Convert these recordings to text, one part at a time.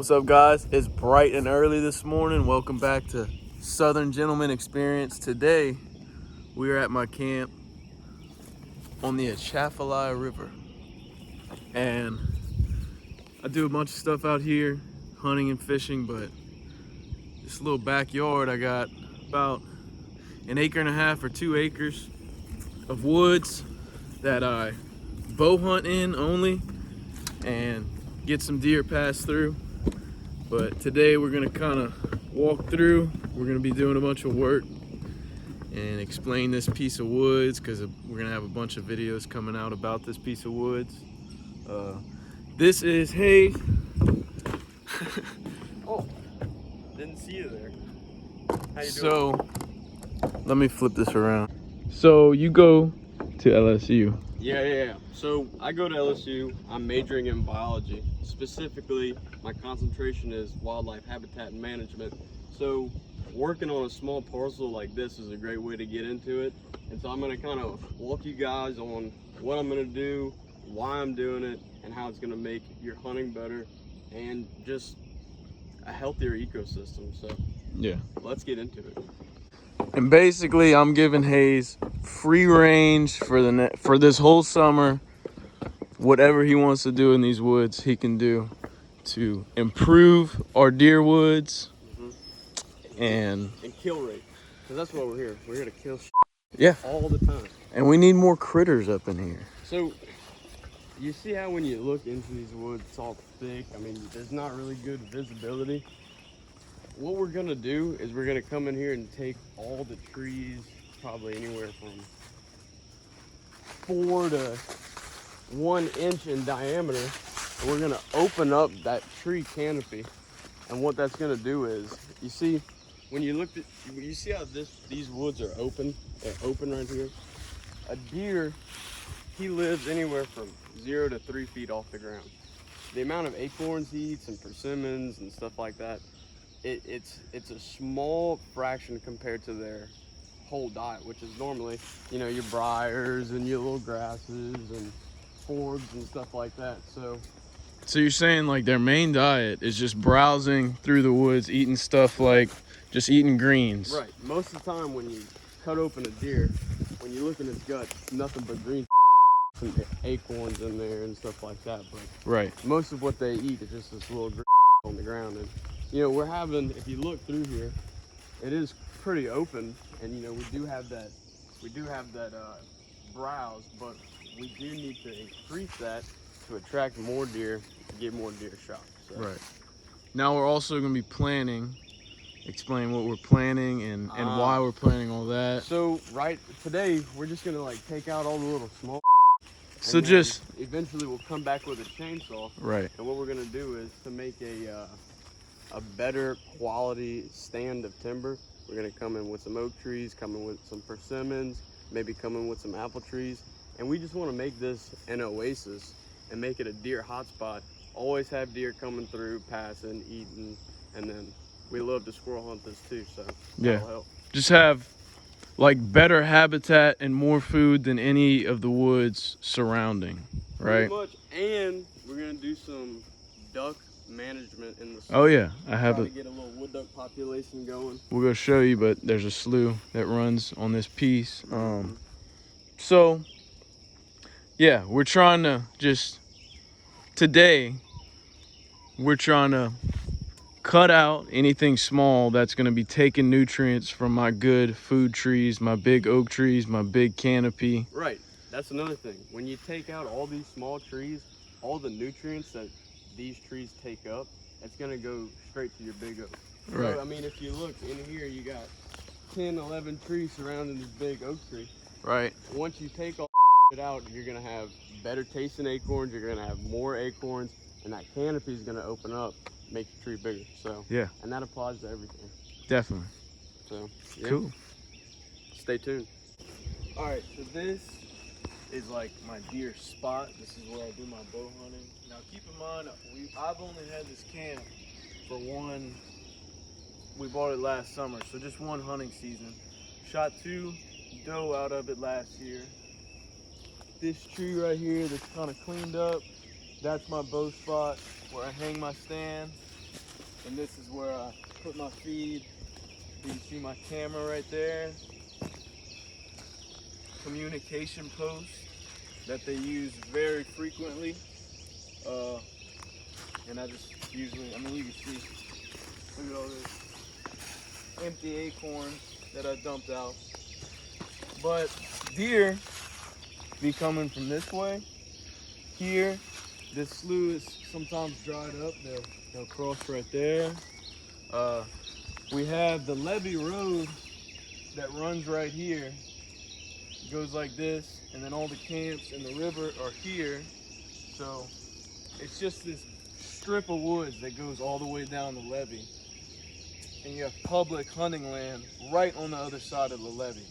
What's up, guys? It's bright and early this morning. Welcome back to Southern Gentleman Experience. Today, we are at my camp on the Atchafalaya River. And I do a bunch of stuff out here, hunting and fishing, but this little backyard, I got about an acre and a half or 2 acres of woods that I bow hunt in only and get some deer pass through. But today we're gonna kind of walk through. We're gonna be doing a bunch of work and explain this piece of woods because we're gonna have a bunch of videos coming out about this piece of woods. This is Hayes. Oh, didn't see you there. How you doing? So let me flip this around. So you go to LSU. Yeah. So I go to LSU. I'm majoring in biology. Specifically, my concentration is wildlife habitat and management. So working on a small parcel like this is a great way to get into it. And so I'm going to kind of walk you guys on what I'm going to do, why I'm doing it, and how it's going to make your hunting better and just a healthier ecosystem. So Yeah. let's get into it. And basically, I'm giving Hayes free range for this whole summer. Whatever he wants to do in these woods, he can do to improve our deer woods and kill rate, because that's what we're here. We're here to kill yeah, all the time. and we need more critters up in here. So you see how when you look into these woods, it's all thick. I mean, there's not really good visibility. What we're gonna do is we're gonna come in here and take all the trees, probably anywhere from 4 to 1 inch in diameter, and we're gonna open up that tree canopy. And what that's gonna do is, you see, when you look at, you see how these woods are open? They're open right here. A deer, he lives anywhere from 0 to 3 feet off the ground. The amount of acorns he eats and persimmons and stuff like that, it's a small fraction compared to their whole diet, which is normally, you know, your briars and your little grasses and forbs and stuff like that. So you're saying like their main diet is just browsing through the woods, eating stuff like just eating greens. Right. Most of the time when you cut open a deer, when you look in his gut, it's nothing but green, some acorns in there and stuff like that. But Right. most of what they eat is just this little green on the ground. And you know, we're having, if you look through here, it is pretty open, and you know, we do have that browse, but we do need to increase that to attract more deer, to get more deer shot. So. Right. Now we're also going to be planning. Explain what we're planning and why we're planning all that. So right today, we're just gonna like take out all the little small. So just eventually we'll come back with a chainsaw. Right. And what we're gonna do is to make a better quality stand of timber. We're gonna come in with some oak trees, come in with some persimmons, maybe come in with some apple trees, and we just want to make this an oasis and make it a deer hotspot. Always have deer coming through, passing, eating, and then we love to squirrel hunt this too, so that'll help. Just have like better habitat and more food than any of the woods surrounding, right? Pretty much, and we're gonna do some duck management in the slough. Oh yeah, I have to get a little wood duck population going. We'll go show you, but there's a slough that runs on this piece. So yeah, we're trying to today we're trying to cut out anything small that's going to be taking nutrients from my good food trees, my big oak trees, my big canopy. Right, that's another thing. When you take out all these small trees, all the nutrients that these trees take up, it's going to go straight to your big oak. Right. So, I mean, if you look in here, you got 10, 11 trees surrounding this big oak tree. Right. Once you take all it out, you're going to have better tasting acorns, you're going to have more acorns, and that canopy is going to open up, make the tree bigger. So yeah, and that applies to everything. Definitely. So yeah. Cool. Stay tuned. All right, so this is like my deer spot. This is where I do my bow hunting. Now keep in mind, I've only had this camp for one. We bought it last summer, so just one hunting season. Shot 2 doe out of it last year. This tree right here that's kind of cleaned up, that's my bow spot where I hang my stand. And this is where I put my feed. You can see my camera right there. Communication post that they use very frequently. And I just usually, I mean, you can see, look at all this empty acorn that I dumped out. But deer be coming from this way. Here, this slough is sometimes dried up. They'll cross right there. We have the levee road that runs right here. It goes like this, and then all the camps and the river are here. So it's just this strip of woods that goes all the way down the levee. And you have public hunting land right on the other side of the levee.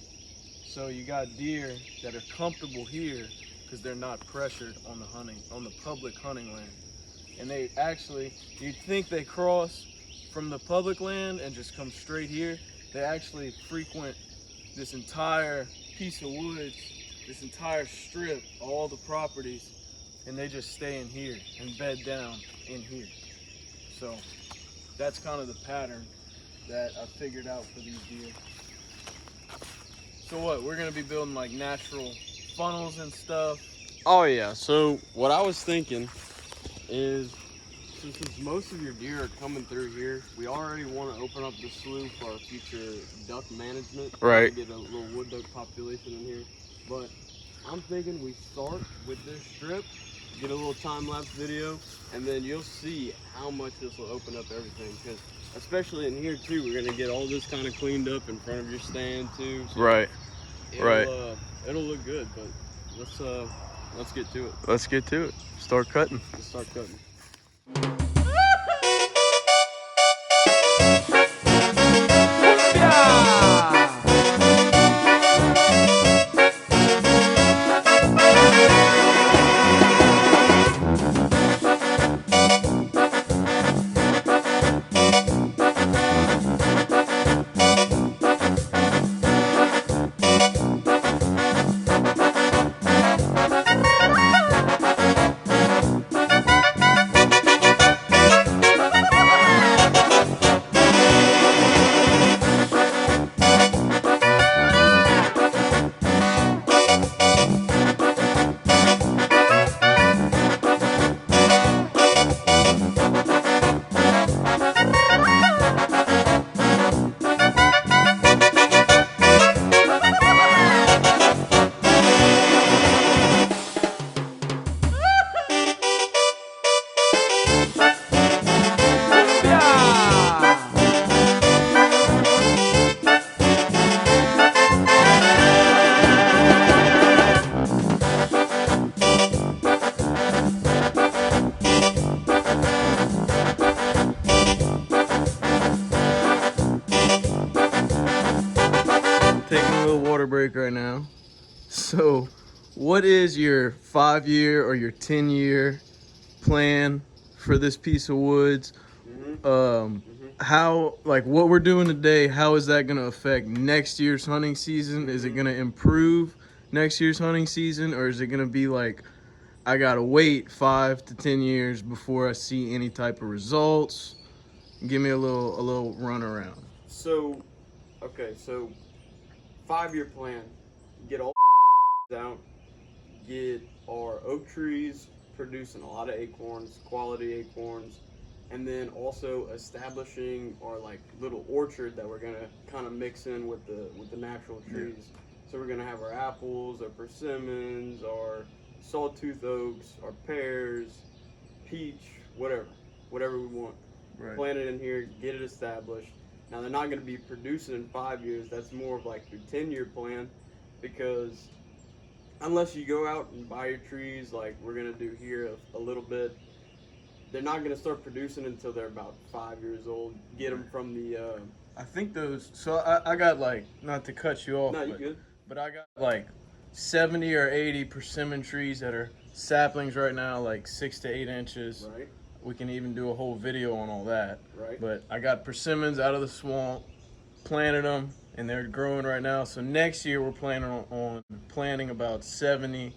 So you got deer that are comfortable here because they're not pressured on the public hunting land. And they actually, you'd think they cross from the public land and just come straight here. They actually frequent this entire piece of woods, this entire strip, all the properties, and they just stay in here and bed down in here. So that's kind of the pattern that I figured out for these deer. So what, we're gonna be building like natural funnels and stuff. Oh yeah, so what I was thinking is, since most of your deer are coming through here, we already want to open up the slough for our future duck management. Right. Get a little wood duck population in here. But I'm thinking we start with this strip, get a little time-lapse video, and then you'll see how much this will open up everything. Because especially in here too, we're gonna get all this kind of cleaned up in front of your stand too. So Right. It'll look good, but let's get to it. Let's get to it. Start cutting. Let's start cutting. Taking a little water break right now. So, what is your 5-year or your 10-year plan for this piece of woods? How, like what we're doing today, how is that going to affect next year's hunting season? Is it going to improve next year's hunting season, or is it going to be like, I got to wait 5 to 10 years before I see any type of results? Give me a little run around. So, okay, so 5-year plan, get all out, get our oak trees producing a lot of acorns, quality acorns, and then also establishing our like little orchard that we're gonna kind of mix in with the natural trees. So we're gonna have our apples, our persimmons, our sawtooth oaks, our pears, peach, whatever we want. Right. Plant it in here, get it established. Now they're not going to be producing in 5 years. That's more of like your 10-year plan, because unless you go out and buy your trees like we're going to do here a little bit, they're not going to start producing until they're about 5 years old. Get them from the I think those, so I got like, not to cut you off, no, you good. but I got like 70 or 80 persimmon trees that are saplings right now, like 6 to 8 inches. Right. We can even do a whole video on all that. Right. But I got persimmons out of the swamp, planted them, and they're growing right now. So next year we're planning on planting about 70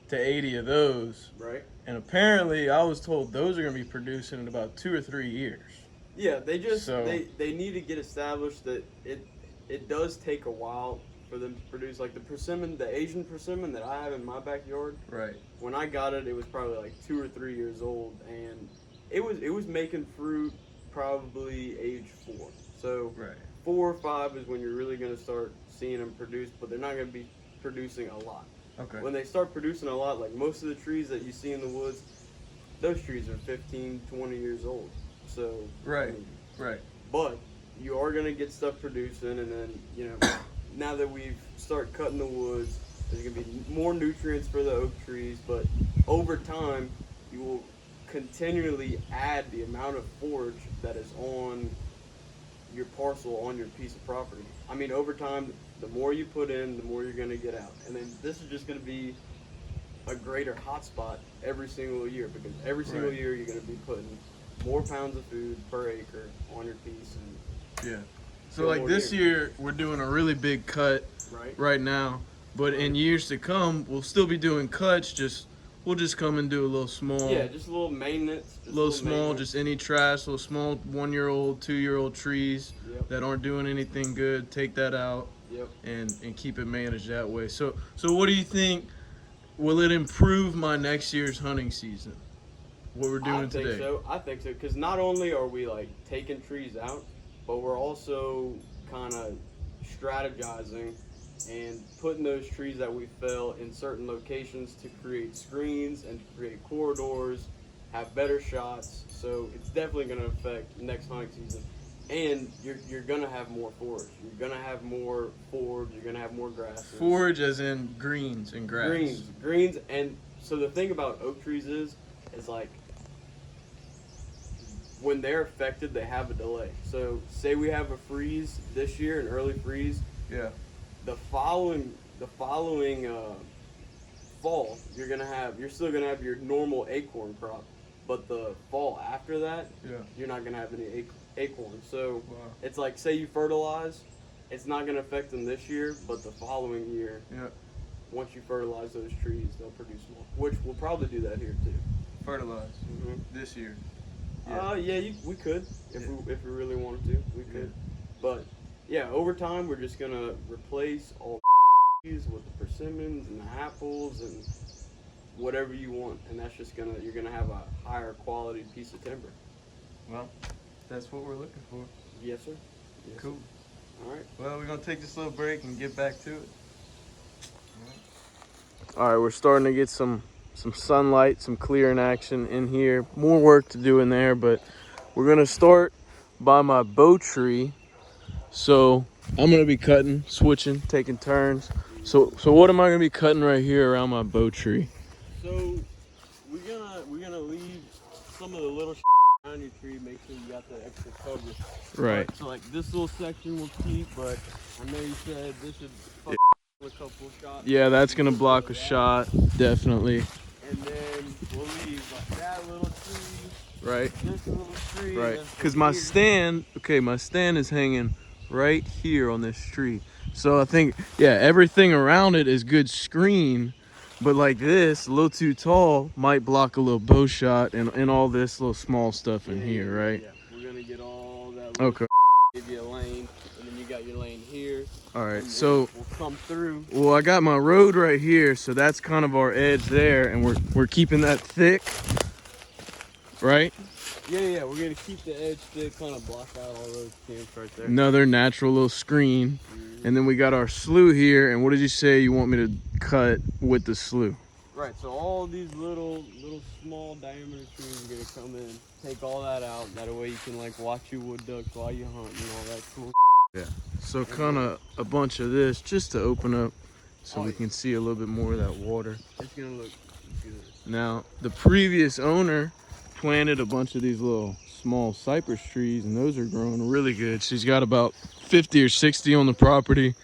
to 80 of those. Right. And apparently I was told those are going to be producing in about 2 or 3 years. Yeah, they just So- they need to get established that it does take a while for them to produce. Like the persimmon, the Asian persimmon that I have in my backyard. Right. When I got it, it was probably like 2 or 3 years old, and it was making fruit probably age 4. So Right. 4 or 5 is when you're really going to start seeing them produce, but they're not going to be producing a lot. Okay. When they start producing a lot, like most of the trees that you see in the woods, those trees are 15, 20 years old. So Right. I mean, Right. but you are going to get stuff producing, and then now that we've started cutting the woods, there's going to be more nutrients for the oak trees, but over time you will continually add the amount of forage that is on your parcel, on your piece of property. I mean, over time, the more you put in, the more you're going to get out. And then this is just going to be a greater hotspot every single year, because every single Right. year you're going to be putting more pounds of food per acre on your piece. And Yeah. So Kill like more this deer. year, we're doing a really big cut right now, but in years to come, we'll still be doing cuts. We'll just come and do a little small. Yeah, just a little maintenance. Just Little small, maintenance. just any trash, little small 1-year-old, 2-year-old trees Yep. that aren't doing anything good. Take that out Yep. and keep it managed that way. So what do you think? Will it improve my next year's hunting season? What we're doing I think today? so. I think so, because not only are we like taking trees out, but we're also kind of strategizing and putting those trees that we fell in certain locations to create screens and to create corridors, have better shots. So it's definitely going to affect next hunting season. And you're going to have more forage. You're going to have more forage. You're going to have more grasses. Forage as in greens and grass. Greens. And so the thing about oak trees is like, when they're affected, they have a delay. So say we have a freeze this year, an early freeze. Yeah. The following fall, you're still gonna have your normal acorn crop, but the fall after that, you're not gonna have any acorns. So it's like, say you fertilize, it's not gonna affect them this year, but the following year, once you fertilize those trees, they'll produce more. Which we'll probably do that here too. Fertilize this year. We could if we really wanted to. We could, but over time we're just gonna replace all trees with the persimmons and the apples and whatever you want, and that's just you're gonna have a higher quality piece of timber. Well, that's what we're looking for. Yes, sir. Yes, Cool. Sir. All right. Well, we're gonna take this little break and get back to it. All right, we're starting to get some sunlight, some clearing action in here. More work to do in there, but we're gonna start by my bow tree. So I'm gonna be cutting, switching, taking turns. So what am I gonna be cutting right here around my bow tree? So we're gonna leave some of the little around your tree. Make sure you got the extra cover. Right. So like this little section will keep, but I know you said this should fuck a couple of shots. Yeah, that's gonna block a shot, definitely. And then we'll leave like that little tree. Right. This little tree. Right. Because my stand is hanging right here on this tree. So I think, everything around it is good screen, but like this, a little too tall, might block a little bow shot and all this little small stuff in here, right? Yeah, we're gonna get all that. Okay. Give you a lane, and then you got your lane here. All right. And So we'll come through. well, I got my road right here, so that's kind of our edge there, and we're keeping that thick, right? Yeah, we're gonna keep the edge thick, kind of block out all those camps right there. Another natural little screen. And then we got our slough here, and what did you say you want me to cut with the slough? Right, so all these little small diameter trees are gonna come in, take all that out. That way you can like watch your wood ducks while you hunt and all that cool. Yeah. So kind of a bunch of this just to open up so we can see a little bit more of that water. It's gonna look good. Now, the previous owner planted a bunch of these little small cypress trees, and those are growing really good. She's got about 50 or 60 on the property.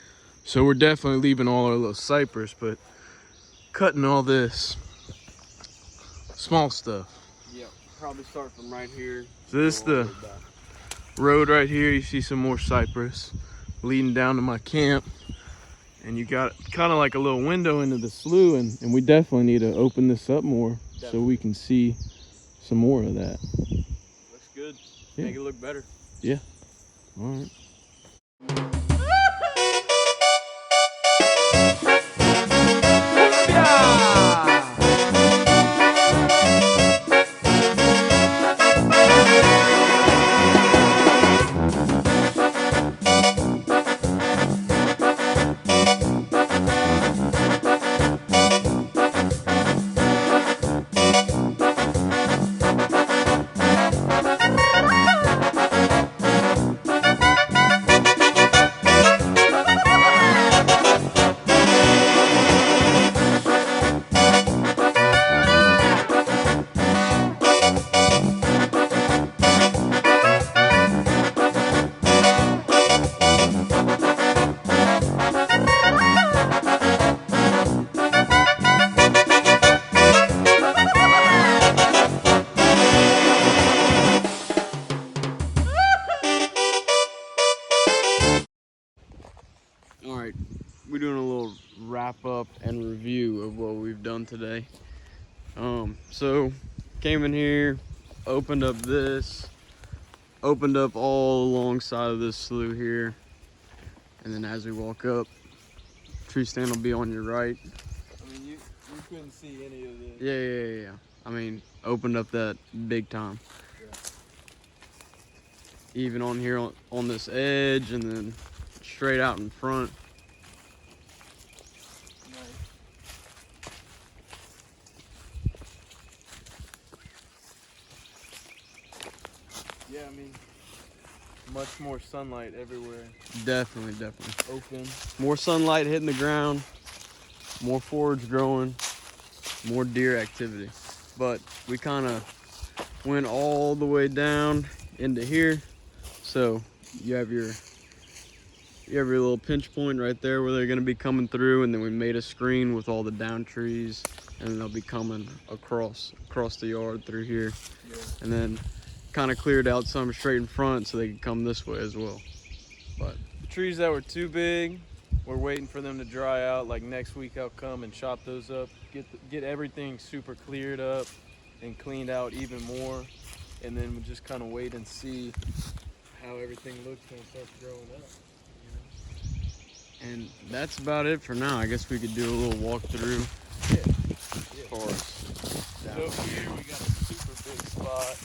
So we're definitely leaving all our little cypress, but cutting all this small stuff. Yeah, probably start from right here. So this is the road right here. You see some more cypress leading down to my camp, and you got kind of like a little window into the slough, and we definitely need to open this up more so we can see some more of that. Looks good. Yeah. Make it look better. Yeah. All right. All right, we're doing a little wrap up and review of what we've done today. So came in here, opened up all alongside of this slough here, and then as we walk up, tree stand will be on your right. I mean, you couldn't see any of this. Yeah. I mean, opened up that big time. Yeah. Even on here on this edge, and then straight out in front. Nice. Yeah, I mean, much more sunlight everywhere. Definitely. Open. More sunlight hitting the ground, more forage growing, more deer activity. But we kind of went all the way down into here, so you have your little pinch point right there where they're going to be coming through, and then we made a screen with all the down trees, and then they'll be coming across the yard through here. Yeah. And then kind of cleared out some straight in front so they can come this way as well. But The trees that were too big, we're waiting for them to dry out. Like next week, I'll come and chop those up, get everything super cleared up and cleaned out even more, and then we'll just kind of wait and see how everything looks when it starts growing up. and that's about it for now. I guess we could do a little walkthrough for us. So over here we got a super big spot.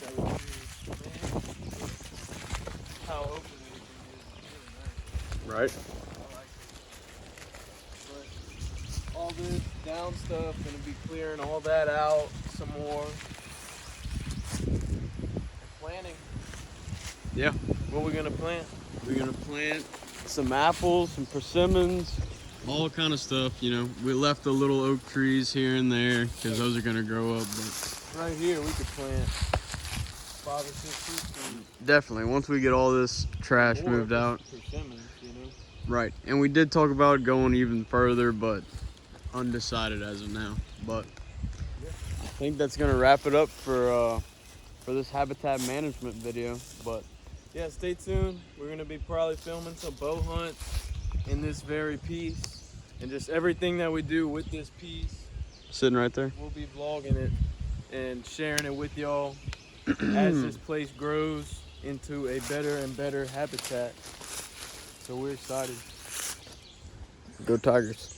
That we do. How open everything is. It's really nice. Right? I like it. But all this down stuff, gonna be clearing all that out some more. And planting. Yeah. What we gonna plant? We're gonna plant some apples, some persimmons, all kind of stuff. You know, we left the little oak trees here and there because those are gonna grow up. But Right here we could plant 5 or 6 fruit trees. definitely, once we get all this trash Or moved out, persimmons, you know. right? And we did talk about going even further, but undecided as of now. But I think that's gonna wrap it up for this habitat management video. But Yeah, stay tuned. We're gonna be probably filming some bow hunts in this very piece, and just everything that we do with this piece. sitting right there. We'll be vlogging it and sharing it with y'all as this place grows into a better and better habitat. So we're excited. Go Tigers.